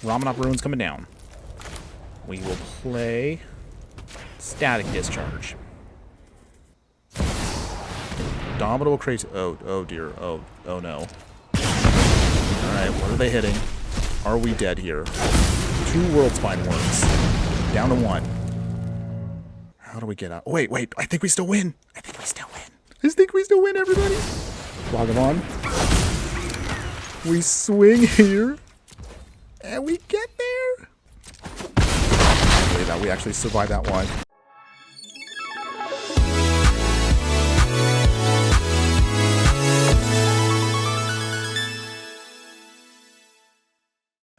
Ramanop Ruins coming down. We will play Static Discharge. Indomitable Crazy. Oh dear. Oh no. Alright, what are they hitting? Are we dead here? 2 World Spine Worms. Down to 1. How do we get out? Oh, wait. I think we still win. I think we still win, everybody. Log them on. We swing here. And we get there. Look at that. We actually survived that one.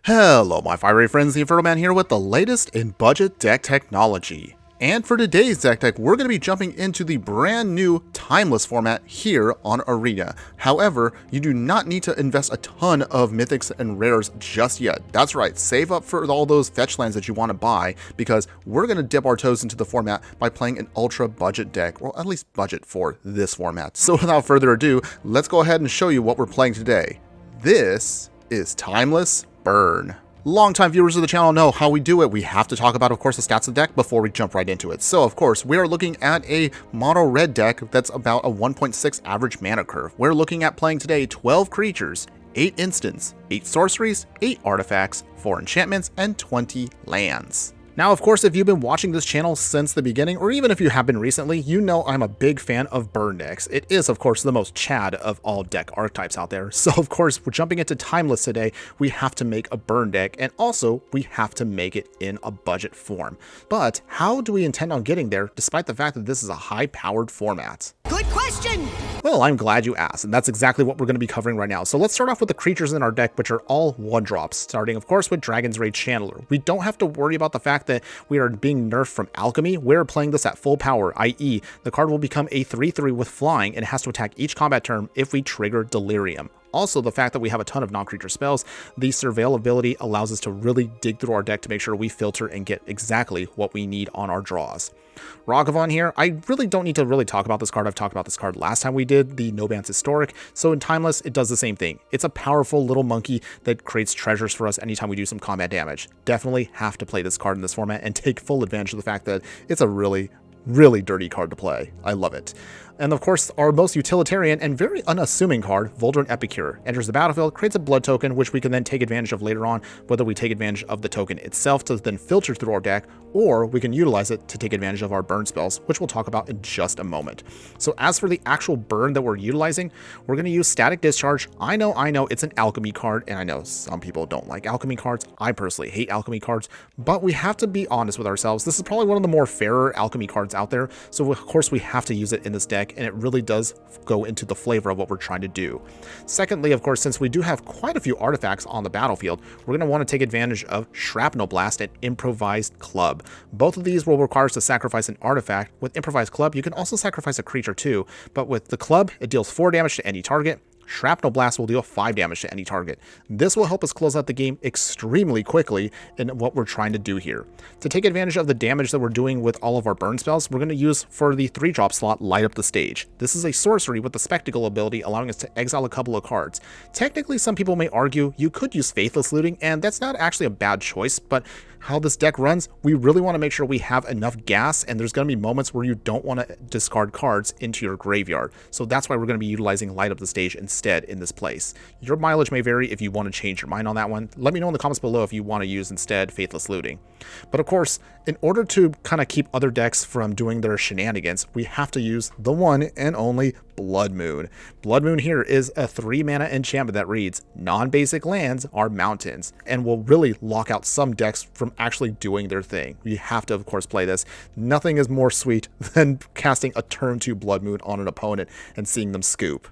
Hello, my fiery friends, the Infernoman here with the latest in budget deck technology. And for today's deck tech, we're going to be jumping into the brand new Timeless format here on Arena. However, you do not need to invest a ton of mythics and rares just yet. That's right, save up for all those fetch lands that you want to buy, because we're going to dip our toes into the format by playing an ultra budget deck, or at least budget for this format. So without further ado, let's go ahead and show you what we're playing today. This is Timeless Burn. Longtime viewers of the channel know how we do it. We have to talk about, of course, the stats of the deck before we jump right into it. So, of course, we are looking at a mono red deck that's about a 1.6 average mana curve. We're looking at playing today 12 creatures, 8 instants, 8 sorceries, 8 artifacts, 4 enchantments, and 20 lands. Now, of course, if you've been watching this channel since the beginning, or even if you have been recently, you know I'm a big fan of burn decks. It is, of course, the most Chad of all deck archetypes out there. So, of course, we're jumping into Timeless today. We have to make a burn deck, and also we have to make it in a budget form. But how do we intend on getting there, despite the fact that this is a high-powered format? Good question! Well, I'm glad you asked, and that's exactly what we're going to be covering right now. So let's start off with the creatures in our deck, which are all 1-drops, starting, of course, with Dragon's Rage Channeler. We don't have to worry about the fact that we are being nerfed from Alchemy. We're playing this at full power, i.e. the card will become a 3/3 with flying and has to attack each combat turn if we trigger Delirium. Also, the fact that we have a ton of non-creature spells, the Surveil ability allows us to really dig through our deck to make sure we filter and get exactly what we need on our draws. Ragavan here, I really don't need to talk about this card. I've talked about this card last time we did the No Bans Historic. So in Timeless, it does the same thing. It's a powerful little monkey that creates treasures for us anytime we do some combat damage. Definitely have to play this card in this format and take full advantage of the fact that it's a really dirty card to play. I love it. And of course, our most utilitarian and very unassuming card, Voldrin Epicure, enters the battlefield, creates a blood token, which we can then take advantage of later on, whether we take advantage of the token itself to then filter through our deck, or we can utilize it to take advantage of our burn spells, which we'll talk about in just a moment. So as for the actual burn that we're utilizing, we're going to use Static Discharge. I know it's an alchemy card, and I know some people don't like alchemy cards. I personally hate alchemy cards, but we have to be honest with ourselves. This is probably one of the more fairer alchemy cards out there, so of course we have to use it in this deck, and it really does go into the flavor of what we're trying to do. Secondly, of course, since we do have quite a few artifacts on the battlefield, we're going to want to take advantage of Shrapnel Blast and Improvised Club. Both of these will require us to sacrifice an artifact. With Improvised Club, you can also sacrifice a creature too, but with the club, it deals 4 damage to any target. Shrapnel Blast will deal 5 damage to any target. This will help us close out the game extremely quickly in what we're trying to do here. To take advantage of the damage that we're doing with all of our burn spells, we're going to use for the 3-drop slot, Light Up the Stage. This is a sorcery with the Spectacle ability, allowing us to exile a couple of cards. Technically, some people may argue you could use Faithless Looting, and that's not actually a bad choice, but how this deck runs, we really want to make sure we have enough gas, and there's going to be moments where you don't want to discard cards into your graveyard. So that's why we're going to be utilizing Light Up the Stage instead in this place. Your mileage may vary if you want to change your mind on that one. Let me know in the comments below if you want to use instead Faithless Looting. But of course, in order to kind of keep other decks from doing their shenanigans, we have to use the one and only Blood Moon. Blood Moon here is a 3-mana enchantment that reads, non-basic lands are mountains, and will really lock out some decks from actually doing their thing. You have to, of course, play this. Nothing is more sweet than casting a turn 2 Blood Moon on an opponent and seeing them scoop.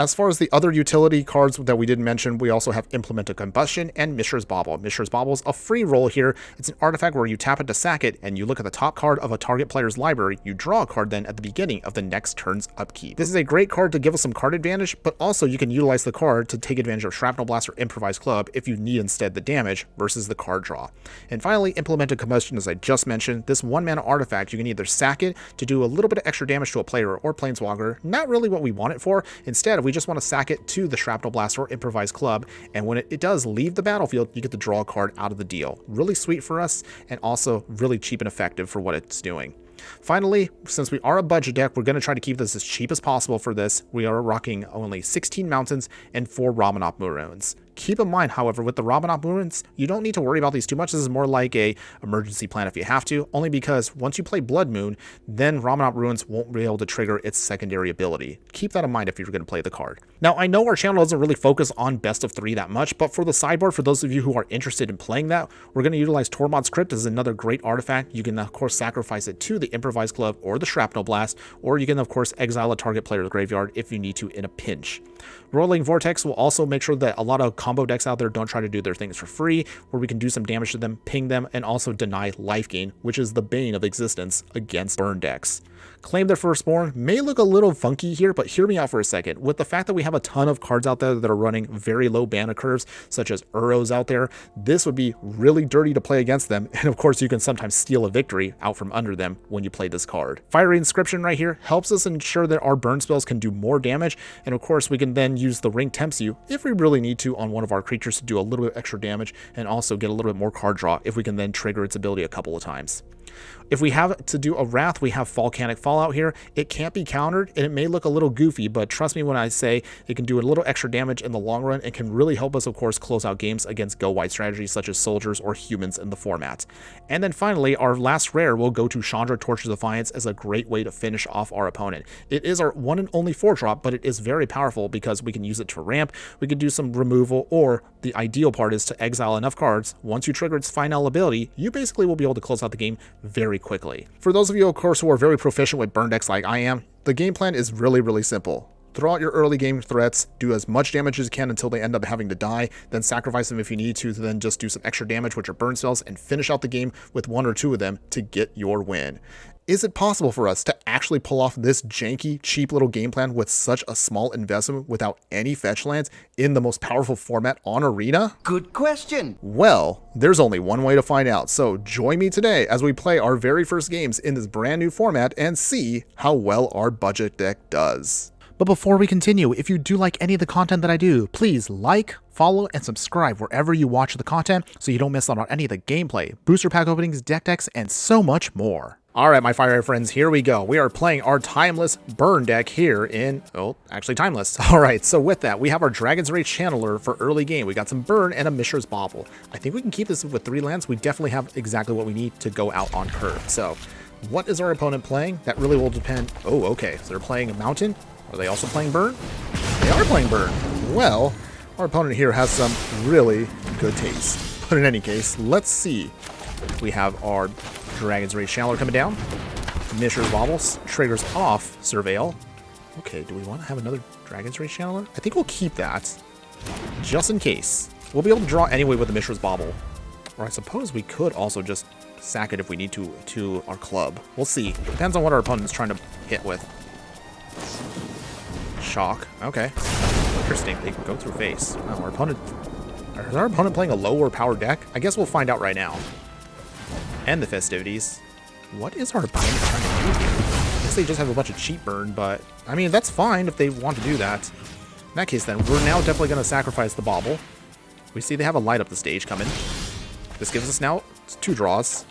As far as the other utility cards that we didn't mention, we also have Implemented Combustion and Mishra's Bauble. Mishra's Bauble is a free roll here. It's an artifact where you tap it to sack it, and you look at the top card of a target player's library. You draw a card then at the beginning of the next turn's upkeep. This is a great card to give us some card advantage, but also you can utilize the card to take advantage of Shrapnel Blast or Improvised Club if you need instead the damage versus the card draw. And finally, Implemented Combustion, as I just mentioned, this 1-mana artifact, you can either sack it to do a little bit of extra damage to a player or planeswalker, not really what we want it for. Instead, we just want to sack it to the Shrapnel Blast or Improvised Club, and when it does leave the battlefield, you get to draw a card out of the deal. Really sweet for us, and also really cheap and effective for what it's doing. Finally, since we are a budget deck, we're going to try to keep this as cheap as possible for this. We are rocking only 16 mountains and 4 Ramanop Maroons. Keep in mind, however, with the Ramanop Maroons, you don't need to worry about these too much. This is more like a emergency plan if you have to, only because once you play Blood Moon, then Ramanop Ruins won't be able to trigger its secondary ability. Keep that in mind if you're going to play the card. Now, I know our channel doesn't really focus on best of 3 that much, but for the sideboard, for those of you who are interested in playing that, we're going to utilize Tormod's Crypt as another great artifact. You can, of course, sacrifice it to the Improvised Club or the Shrapnel Blast, or you can, of course, exile a target player's graveyard if you need to in a pinch. Rolling Vortex will also make sure that a lot of combo decks out there don't try to do their things for free, where we can do some damage to them, ping them, and also deny life gain, which is the bane of existence against burn decks. Claim the Firstborn may look a little funky here, but hear me out for a second. With the fact that we have a ton of cards out there that are running very low mana curves, such as Uros out there, this would be really dirty to play against them, and of course you can sometimes steal a victory out from under them when you play this card. Fiery Inscription right here helps us ensure that our burn spells can do more damage, and of course we can then use the Ring Tempts You if we really need to on one of our creatures to do a little bit extra damage, and also get a little bit more card draw if we can then trigger its ability a couple of times. If we have to do a Wrath, we have Volcanic Fallout here. It can't be countered, and it may look a little goofy, but trust me when I say it can do a little extra damage in the long run and can really help us, of course, close out games against go-wide strategies such as soldiers or humans in the format. And then finally, our last rare will go to Chandra Torch's Defiance as a great way to finish off our opponent. It is our one and only 4-drop, but it is very powerful because we can use it to ramp, we can do some removal, or the ideal part is to exile enough cards. Once you trigger its final ability, you basically will be able to close out the game very quickly. For those of you, of course, who are very proficient with burn decks like I am, the game plan is really simple. Throw out your early game threats, do as much damage as you can until they end up having to die, then sacrifice them if you need to, then just do some extra damage with your burn spells and finish out the game with 1 or 2 of them to get your win. Is it possible for us to actually pull off this janky, cheap little game plan with such a small investment without any fetch lands in the most powerful format on Arena? Good question. Well, there's only one way to find out, so join me today as we play our very first games in this brand new format and see how well our budget deck does. But before we continue, if you do like any of the content that I do, please like, follow, and subscribe wherever you watch the content so you don't miss out on any of the gameplay, booster pack openings, deck decks, and so much more. Alright, my fire friends, here we go. We are playing our Timeless Burn deck here in... oh, actually Timeless. Alright, so with that, we have our Dragon's Rage Channeler for early game. We got some Burn and a Mishra's Bauble. I think we can keep this with 3 lands. We definitely have exactly what we need to go out on curve. So, what is our opponent playing? That really will depend... oh, okay. So they're playing a Mountain? Are they also playing Burn? They are playing Burn. Well, our opponent here has some really good taste. But in any case, let's see. We have our Dragon's Rage Channeler coming down. Mishra's Baubles triggers off Surveil. Okay, do we want to have another Dragon's Rage Channeler? I think we'll keep that, just in case. We'll be able to draw anyway with the Mishra's Bauble. Or I suppose we could also just sack it if we need to our club. We'll see. Depends on what our opponent is trying to hit with. Shock. Okay. Interesting. They can go through face. Wow, is our opponent playing a lower power deck? I guess we'll find out right now. And the festivities. What is our opponent trying to do here? I guess they just have a bunch of cheap burn, but I mean, that's fine if they want to do that. In that case, then, we're now definitely going to sacrifice the Bauble. We see they have a light up the stage coming. This gives us now 2 draws.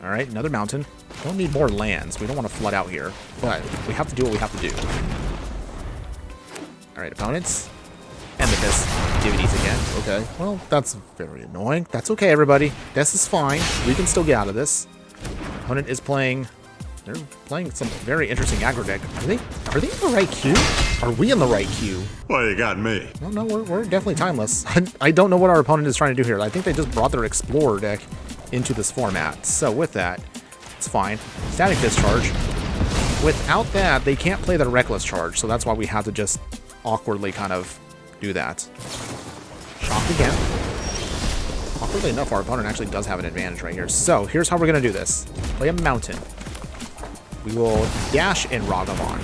All right, another Mountain. Don't need more lands. We don't want to flood out here, but we have to do what we have to do. All right, opponents. And the festivities again. Okay, well, that's very annoying. That's okay, everybody. This is fine. We can still get out of this. Opponent is playing... they're playing some very interesting aggro deck. Are they in the right queue? Are we in the right queue? Well, you got me. No, we're definitely Timeless. I don't know what our opponent is trying to do here. I think they just brought their Explorer deck into this format. So with that, it's fine. Static Discharge. Without that, they can't play their Reckless Charge, so that's why we have to just awkwardly kind of do that. Shock again. Awkwardly enough, our opponent actually does have an advantage right here. So here's how we're going to do this. Play a mountain. We will dash in Ragavan.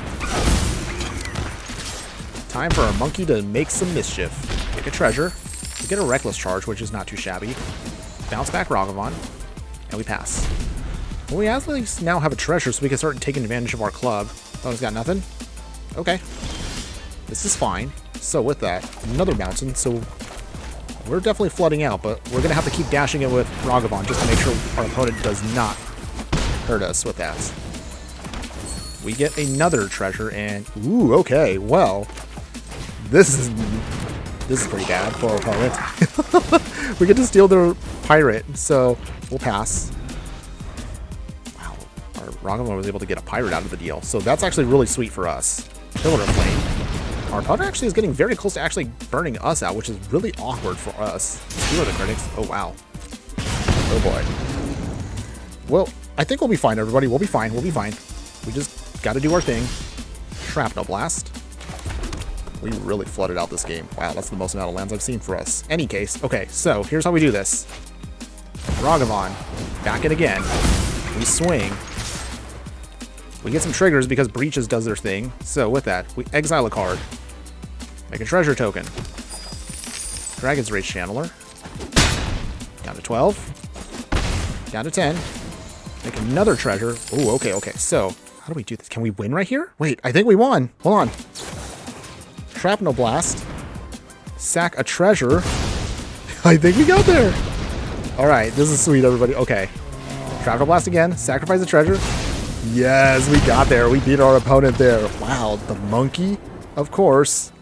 Time for our monkey to make some mischief. Take a treasure. We get a reckless charge, which is not too shabby. Bounce back Ragavan. And we pass. Well, we at least now have a treasure, so we can start taking advantage of our club. Oh, he's got nothing? Okay. This is fine. So with that, another mountain. So we're definitely flooding out, but we're going to have to keep dashing it with Ragavan just to make sure our opponent does not hurt us with that. We get another treasure, and ooh, okay, well, this is pretty bad for our opponent. We get to steal their pirate, so we'll pass. Wow, our Ragavan was able to get a pirate out of the deal, so that's actually really sweet for us. Pillar of Flame. Our opponent actually is getting very close to actually burning us out, which is really awkward for us. Steal the critics. Oh wow. Oh boy. Well, I think we'll be fine, everybody. We'll be fine. We'll be fine. We just gotta do our thing. Shrapnel Blast. We really flooded out this game. Wow, that's the most amount of lands I've seen for us. Any case, okay, so here's how we do this. Ragavan, back in again. We swing. We get some triggers because Breaches does their thing. So with that, we exile a card. Make a treasure token. Dragon's Rage Channeler. Down to 12. Down to 10. Make another treasure. Oh, okay, okay. So, how do we do this? Can we win right here? Wait, I think we won. Hold on. Shrapnel Blast. Sack a treasure. I think we got there. All right, this is sweet, everybody. Okay. Shrapnel Blast again. Sacrifice a treasure. Yes, we got there. We beat our opponent there. Wow, the monkey, of course,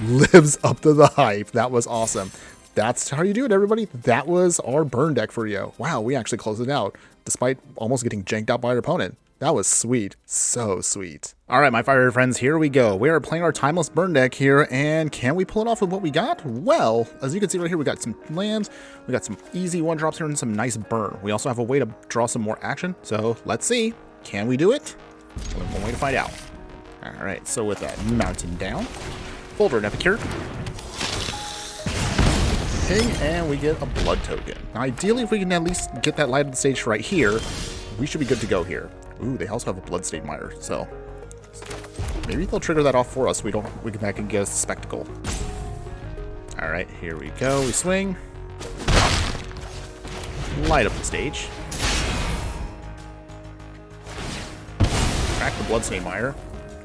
lives up to the hype. That was awesome. That's how you do it, everybody. That was our burn deck for you. Wow, we actually closed it out, despite almost getting janked out by our opponent. That was sweet. So sweet. All right, my fiery friends, here we go. We are playing our Timeless Burn deck here, and can we pull it off with what we got? Well, as you can see right here, we got some lands, we got some easy one-drops here, and some nice burn. We also have a way to draw some more action, so let's see. Can we do it? Only one way to find out. All right, so with that, mountain down, Folder and Epicure, ping, and we get a blood token. Now, ideally, if we can at least get that light of the stage right here, we should be good to go here. Ooh, they also have a Bloodstained Mire, so maybe they'll trigger that off for us. That can get us a spectacle. All right, here we go. We swing, light up the stage, crack the Bloodstained Mire.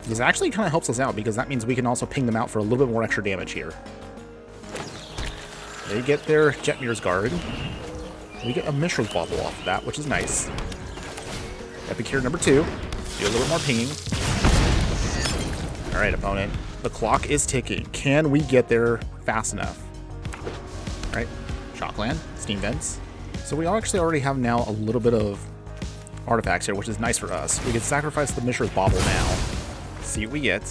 This actually kind of helps us out because that means we can also ping them out for a little bit more extra damage here. They get their Jetmir's Guard. We get a Mishra's Bauble off of that, which is nice. Epicure number 2. Do a little bit more pinging. All right, opponent. The clock is ticking. Can we get there fast enough? All right. Shockland. Steam Vents. So we actually already have now a little bit of artifacts here, which is nice for us. We can sacrifice the Mishra's Bauble now. See what we get.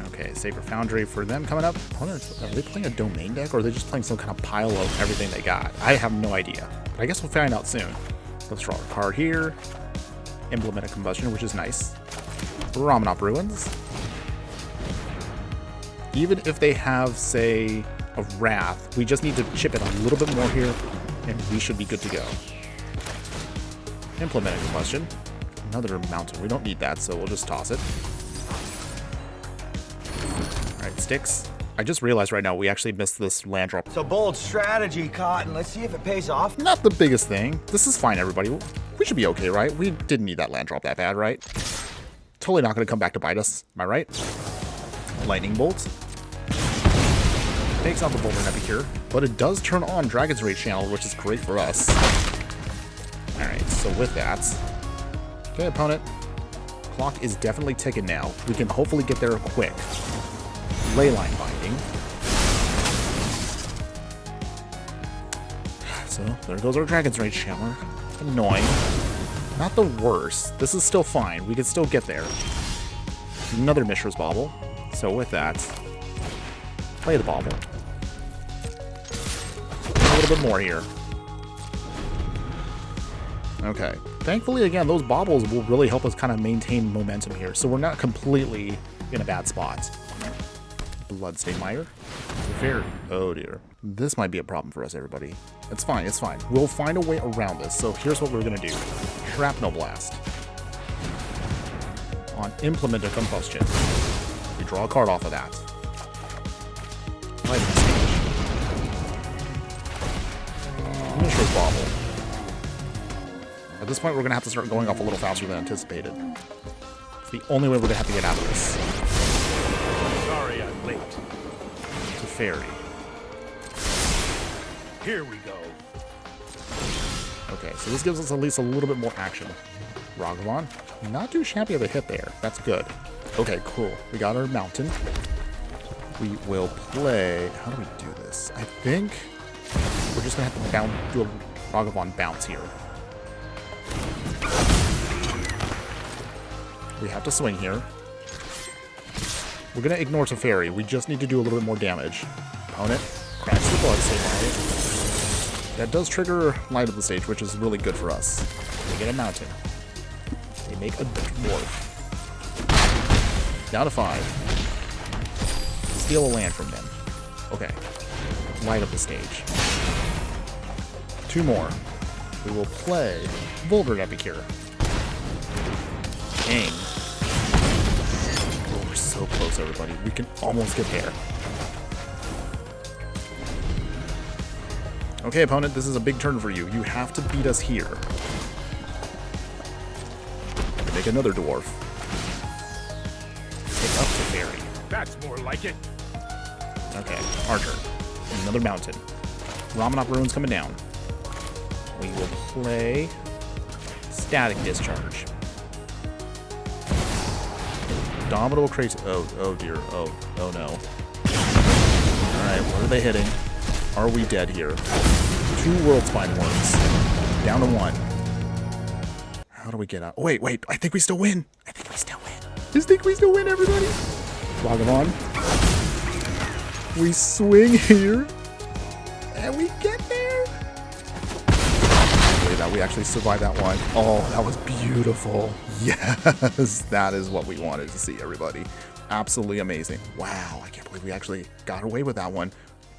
Okay, Sacred Foundry for them coming up. Are they playing a domain deck, or are they just playing some kind of pile of everything they got? I have no idea. But I guess we'll find out soon. Let's draw a card here. Implement a Combustion, which is nice. Ramanop Ruins. Even if they have, say, a Wrath, we just need to chip it a little bit more here, and we should be good to go. Implement a Combustion. Another mountain. We don't need that, so we'll just toss it. Alright, Sticks. I just realized right now we actually missed this land drop. So bold strategy, Cotton. Let's see if it pays off. Not the biggest thing. This is fine, everybody. We should be okay, right? We didn't need that land drop that bad, right? Totally not going to come back to bite us. Am I right? Lightning Bolt. Takes out the Boulder and Epicure, but it does turn on Dragon's Rage Channel, which is great for us. Alright, so with that... Okay, opponent. Clock is definitely ticking now. We can hopefully get there quick. Leyline Binding. So, there goes our Dragon's Rage Channeler. Annoying. Not the worst. This is still fine. We can still get there. Another Mishra's Bauble. So with that, play the Bauble. A little bit more here. Okay. Thankfully, again, those Baubles will really help us kind of maintain momentum here, so we're not completely in a bad spot. Bloodstain Mire. Very... Oh, dear. This might be a problem for us, everybody. It's fine, it's fine. We'll find a way around this. So here's what we're going to do. Shrapnel Blast. On Implement of Combustion. We draw a card off of that. Light up the stage. Mishra's Bauble. At this point, we're going to have to start going off a little faster than anticipated. It's the only way we're going to have to get out of this. Sorry I'm late. It's a fairy. Here we go. Okay, so this gives us at least a little bit more action. Ragavan, not too shabby of a hit there. That's good. Okay, cool. We got our mountain. We will play... How do we do this? I think we're just going to have to do a Ragavan bounce here. We have to swing here. We're going to ignore Teferi. We just need to do a little bit more damage. Opponent cracks the Bloodstain Mire. That does trigger Light Up the Stage, which is really good for us. They get a mountain. They make a dwarf. Down to 5. Steal a land from them. Okay. Light Up the Stage. 2 more. We will play Vulgar Epicure. Dang. Oh, we're so close, everybody. We can almost get there. Okay, opponent, this is a big turn for you. You have to beat us here. Make another dwarf. Take up to fairy. That's more like it. Okay, our turn. Another mountain. Ramanop Ruins coming down. We will play Static Discharge. Indomitable Crazy. Oh dear. Oh no. Alright, what are they hitting? Are we dead here? 2 World Spine Worms. Down to 1. How do we get out? Oh, wait. I think we still win. I think we still win, everybody. Ragavan. We swing here. And we get there. Look at that. We actually survived that one. Oh, that was beautiful. Yes. That is what we wanted to see, everybody. Absolutely amazing. Wow. I can't believe we actually got away with that one.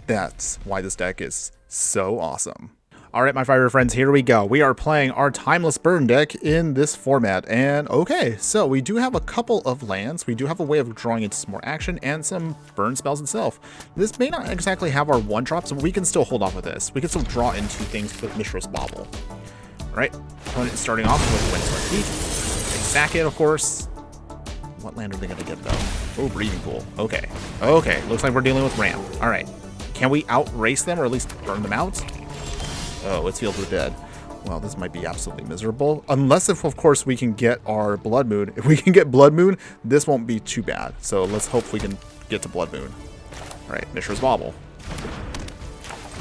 That's why this deck is so awesome. All right, my fire friends, here we go. We are playing our Timeless Burn deck in this format. And okay, so we do have a couple of lands. We do have a way of drawing into some more action and some burn spells itself. This may not exactly have our 1-drops, but we can still hold off with this. We can still draw into things with Mishra's Bauble. All right, opponent is starting off with Windswept Heat. They sack it, of course. What land are they going to get, though? Oh, Breathing Pool. Okay. Okay, looks like we're dealing with Ramp. All right. Can we outrace them or at least burn them out? Oh, it's Field of the Dead. Well, this might be absolutely miserable. Unless, if of course, we can get our Blood Moon. If we can get Blood Moon, this won't be too bad. So let's hope we can get to Blood Moon. All right, Mishra's Bauble.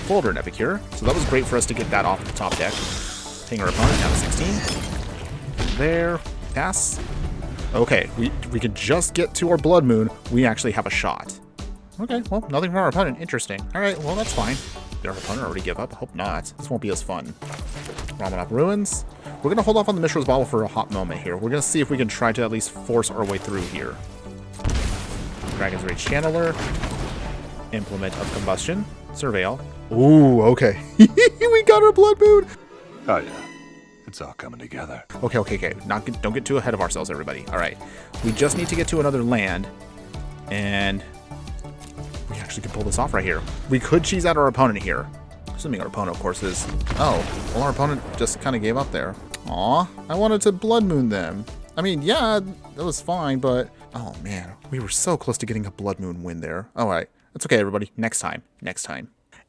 Folder and Epicure. So that was great for us to get that off the top deck. Taking our opponent down to 16. There. Pass. Okay, we can just get to our Blood Moon. We actually have a shot. Okay, well, nothing from our opponent. Interesting. All right, well, that's fine. Did our opponent already give up? I hope not. This won't be as fun. Ramanop Ruins. We're going to hold off on the Mishra's Bauble for a hot moment here. We're going to see if we can try to at least force our way through here. Dragon's Rage Channeler. Implement of Combustion. Surveil. Ooh, okay. We got our Blood Moon. Oh, yeah. It's all coming together. Okay. Don't get too ahead of ourselves, everybody. All right. We just need to get to another land. And we actually could pull this off right here. We could cheese out our opponent here. Assuming our opponent, of course, is... Oh, well, our opponent just kind of gave up there. Aw, I wanted to Blood Moon them. I mean, yeah, that was fine, but... Oh, man, we were so close to getting a Blood Moon win there. All right. That's okay, everybody. Next time.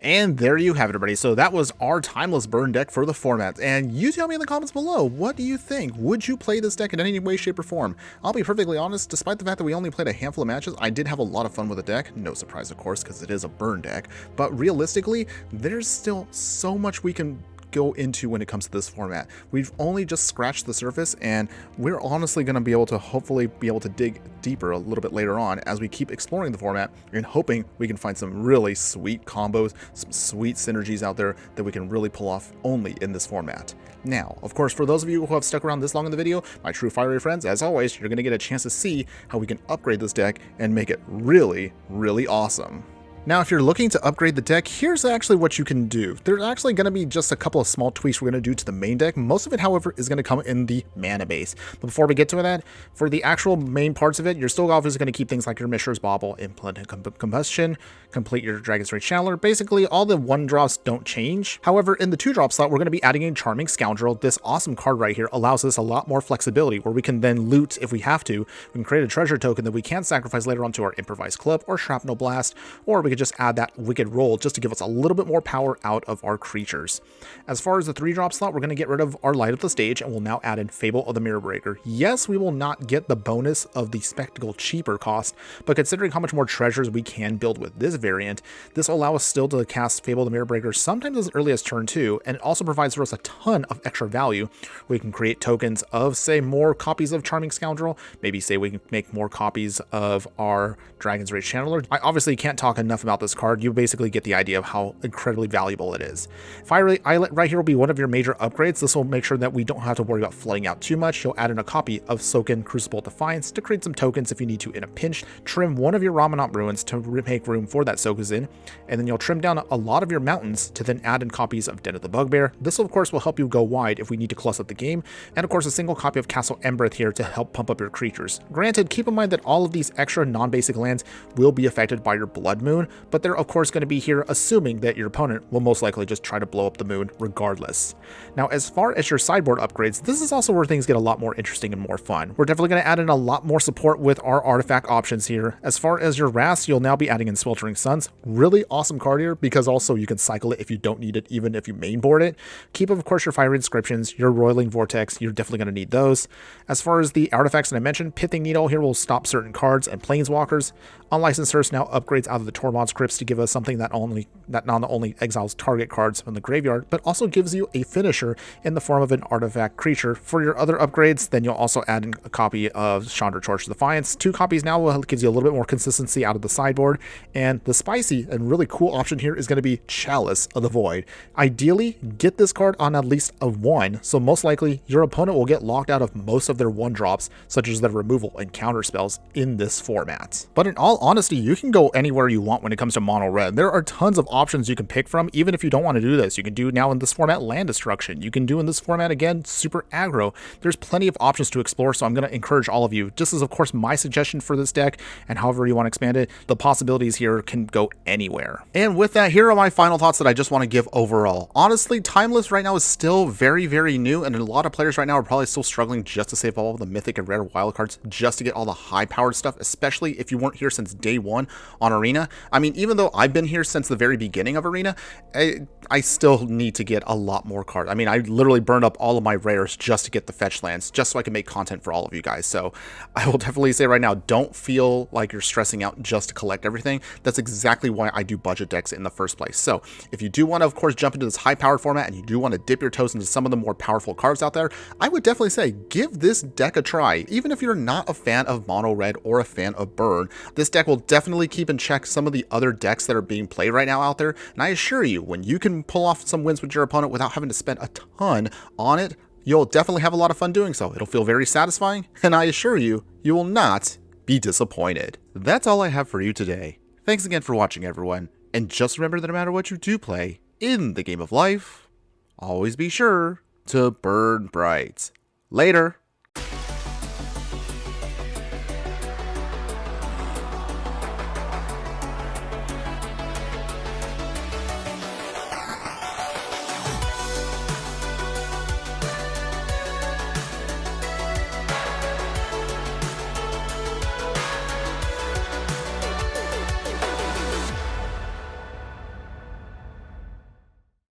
And there you have it, everybody. So that was our Timeless Burn deck for the format. And you tell me in the comments below, what do you think? Would you play this deck in any way, shape, or form? I'll be perfectly honest, despite the fact that we only played a handful of matches, I did have a lot of fun with the deck. No surprise, of course, because it is a burn deck. But realistically, there's still so much we can go into when it comes to this format. We've only just scratched the surface, and we're honestly going to be able to hopefully be able to dig deeper a little bit later on as we keep exploring the format and hoping we can find some really sweet combos, some sweet synergies out there that we can really pull off only in this format. Now, of course, for those of you who have stuck around this long in the video, my true fiery friends, as always, you're going to get a chance to see how we can upgrade this deck and make it really, really awesome. Now, if you're looking to upgrade the deck, here's actually what you can do. There's actually going to be just a couple of small tweaks we're going to do to the main deck. Most of it, however, is going to come in the mana base. But before we get to that, for the actual main parts of it, you're still obviously going to keep things like your Mishra's Bauble, Implant Combustion, complete your Dragon's Rage Channeler. Basically, all the 1-drops don't change. However, in the 2-drop slot, we're going to be adding a Charming Scoundrel. This awesome card right here allows us a lot more flexibility where we can then loot if we have to. We can create a treasure token that we can sacrifice later on to our Improvised Club or Shrapnel Blast, or we could just add that Wicked Roll just to give us a little bit more power out of our creatures. As far as the 3-drop slot, we're going to get rid of our Light of the Stage and we'll now add in Fable of the Mirror Breaker. Yes, we will not get the bonus of the Spectacle cheaper cost, but considering how much more treasures we can build with this variant, this will allow us still to cast Fable of the Mirror Breaker sometimes as early as turn 2, and it also provides for us a ton of extra value. We can create tokens of, say, more copies of Charming Scoundrel, maybe say we can make more copies of our Dragon's Rage Channeler. I obviously can't talk enough about this card. You basically get the idea of how incredibly valuable it is. Fiery Islet right here will be one of your major upgrades. This will make sure that we don't have to worry about flooding out too much. You'll add in a copy of Soken Crucible Defiance to create some tokens if you need to in a pinch. Trim one of your Ramanant Ruins to make room for that Sokuzin, and then you'll trim down a lot of your mountains to then add in copies of Den of the Bugbear. This of course will help you go wide if we need to close up the game, and of course a single copy of Castle Embereth here to help pump up your creatures. Granted, keep in mind that all of these extra non-basic lands will be affected by your Blood Moon, but they're of course going to be here assuming that your opponent will most likely just try to blow up the moon regardless. Now, as far as your sideboard upgrades, this is also where things get a lot more interesting and more fun. We're definitely going to add in a lot more support with our artifact options here. As far as your Wraths, you'll now be adding in Sweltering Suns. Really awesome card here because also you can cycle it if you don't need it, even if you mainboard it. Keep, of course, your Fiery Inscriptions, your Roiling Vortex. You're definitely going to need those. As far as the artifacts that I mentioned, Pithing Needle here will stop certain cards and Planeswalkers. Unlicensed Hearse now upgrades out of the Tormod's Crypts to give us something that not only exiles target cards from the graveyard, but also gives you a finisher in the form of an artifact creature. For your other upgrades, then you'll also add in a copy of Chandra Torch Defiance. 2 copies now gives you a little bit more consistency out of the sideboard. And the spicy and really cool option here is going to be Chalice of the Void. Ideally, get this card on at least a 1, so most likely your opponent will get locked out of most of their 1-drops, such as their removal and counter spells in this format. But in all honesty, you can go anywhere you want when it comes to mono red. There are tons of options you can pick from, even if you don't want to do this. You can do now in this format land destruction. You can do in this format again super aggro. There's plenty of options to explore, so I'm going to encourage all of you. This is of course my suggestion for this deck, and however you want to expand it, the possibilities here can go anywhere. And with that, here are my final thoughts that I just want to give overall. Honestly, Timeless right now is still very, very new, and a lot of players right now are probably still struggling just to save all of the mythic and rare wildcards just to get all the high-powered stuff, especially if you weren't here since day 1 on Arena. I mean, even though I've been here since the very beginning of Arena, I still need to get a lot more cards. I mean, I literally burned up all of my rares just to get the fetch lands, just so I can make content for all of you guys. So I will definitely say right now, don't feel like you're stressing out just to collect everything. That's exactly why I do budget decks in the first place. So if you do want to, of course, jump into this high-powered format and you do want to dip your toes into some of the more powerful cards out there, I would definitely say give this deck a try. Even if you're not a fan of mono red or a fan of burn, this deck will definitely keep in check some of the other decks that are being played right now out there. And I assure you, when you can pull off some wins with your opponent without having to spend a ton on it, you'll definitely have a lot of fun doing so. It'll feel very satisfying, and I assure you, you will not be disappointed. That's all I have for you today. Thanks again for watching, everyone, and just remember that no matter what you do play in the game of life, always be sure to burn bright. Later.